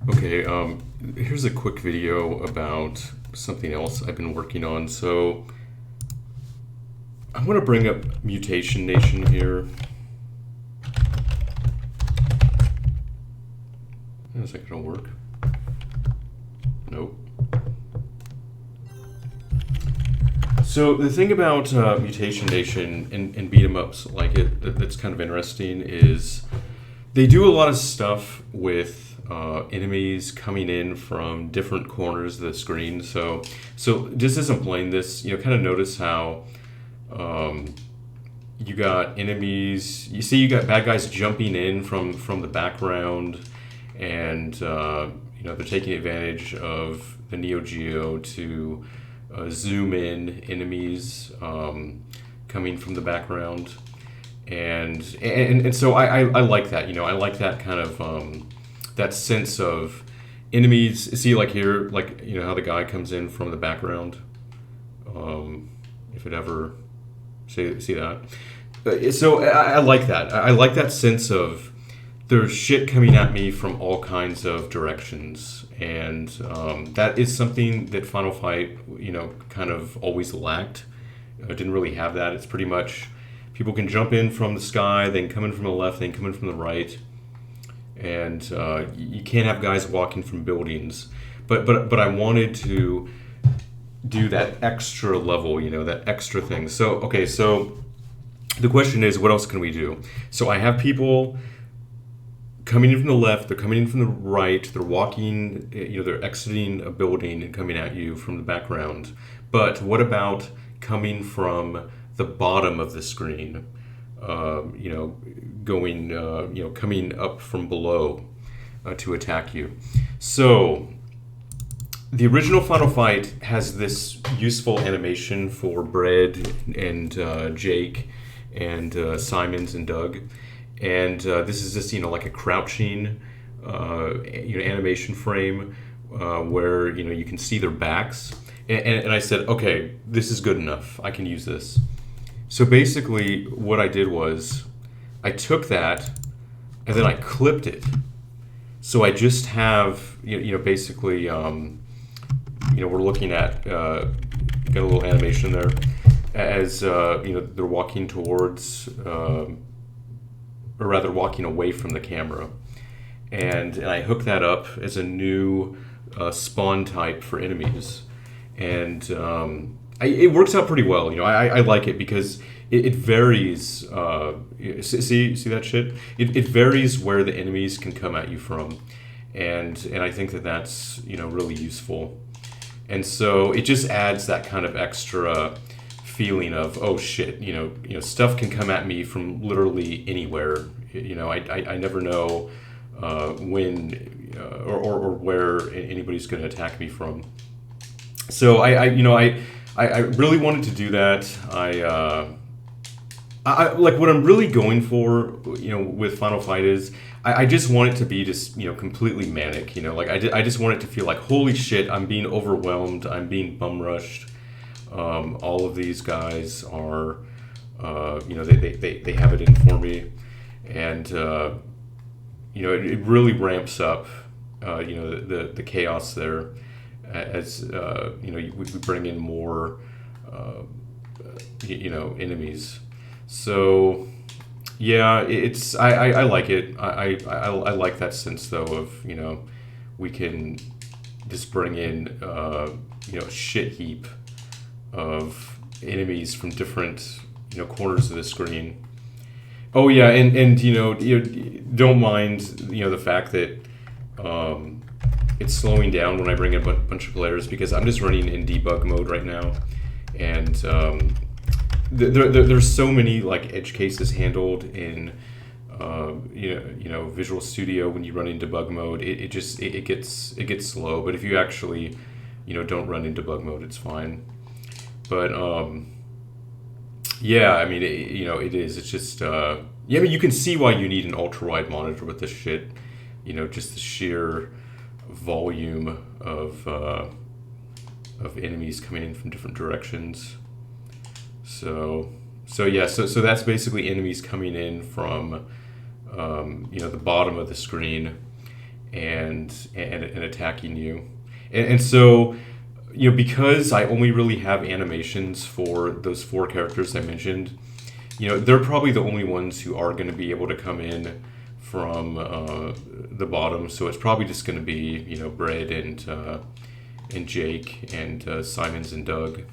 Okay, here's a quick video about something else I've been working on. So I'm going to bring up Mutation Nation here. Is that going to work? Nope. So the thing about Mutation Nation and beat 'em ups like it that's kind of interesting is they do a lot of stuff with enemies coming in from different corners of the screen. So just as I'm playing this, kind of notice how you got enemies. You see, you got bad guys jumping in from the background, and they're taking advantage of the Neo Geo to zoom in enemies coming from the background, and so I like that. I like that kind of that sense of enemies. See, like here, like how the guy comes in from the background. If it ever see that. So I like that. I like that sense of there's shit coming at me from all kinds of directions, and that is something that Final Fight, kind of always lacked. Didn't really have that. It's pretty much people can jump in from the sky, they can come in from the left, they can come in from the right, and you can't have guys walking from buildings. But I wanted to do that extra level, that extra thing. So okay, so the question is, what else can we do? So I have people coming in from the left, they're coming in from the right, they're walking, they're exiting a building and coming at you from the background. But what about coming from the bottom of the screen? Coming up from below to attack you. So the original Final Fight has this useful animation for Bread and Jake and Simons and Doug. And this is just like a crouching animation frame where you can see their backs, and I said, okay, this is good enough, I can use this. So basically what I did was I took that and then I clipped it, so I just have basically we're looking at got a little animation there as they're walking towards or rather walking away from the camera. And I hook that up as a new spawn type for enemies. And it works out pretty well. I like it because it varies. See that shit? It varies where the enemies can come at you from. And I think that's really useful. And so it just adds that kind of extra feeling of, oh shit, stuff can come at me from literally anywhere. I never know when or where anybody's going to attack me from. So I really wanted to do that. I like what I'm really going for, with Final Fight is I just want it to be just completely manic. I just want it to feel like, holy shit, I'm being overwhelmed, I'm being bum rushed. All of these guys are, they have it in for me, and it really ramps up, the chaos there as we bring in more, enemies. So yeah, it's I like it. I like that sense though of we can just bring in a shit heap of enemies from different corners of the screen. Oh yeah, and you don't mind the fact that it's slowing down when I bring in a bunch of players, because I'm just running in debug mode right now, and there's so many like edge cases handled in Visual Studio. When you run in debug mode, it gets slow. But if you actually don't run in debug mode, it's fine. But yeah, I mean, it is. It's just yeah. I mean, you can see why you need an ultra wide monitor with this shit. Just the sheer volume of enemies coming in from different directions. So yeah. So that's basically enemies coming in from the bottom of the screen, and attacking you. And so, because I only really have animations for those 4 characters I mentioned, they're probably the only ones who are going to be able to come in from the bottom. So it's probably just going to be, Brett and Jake and Simons and Doug.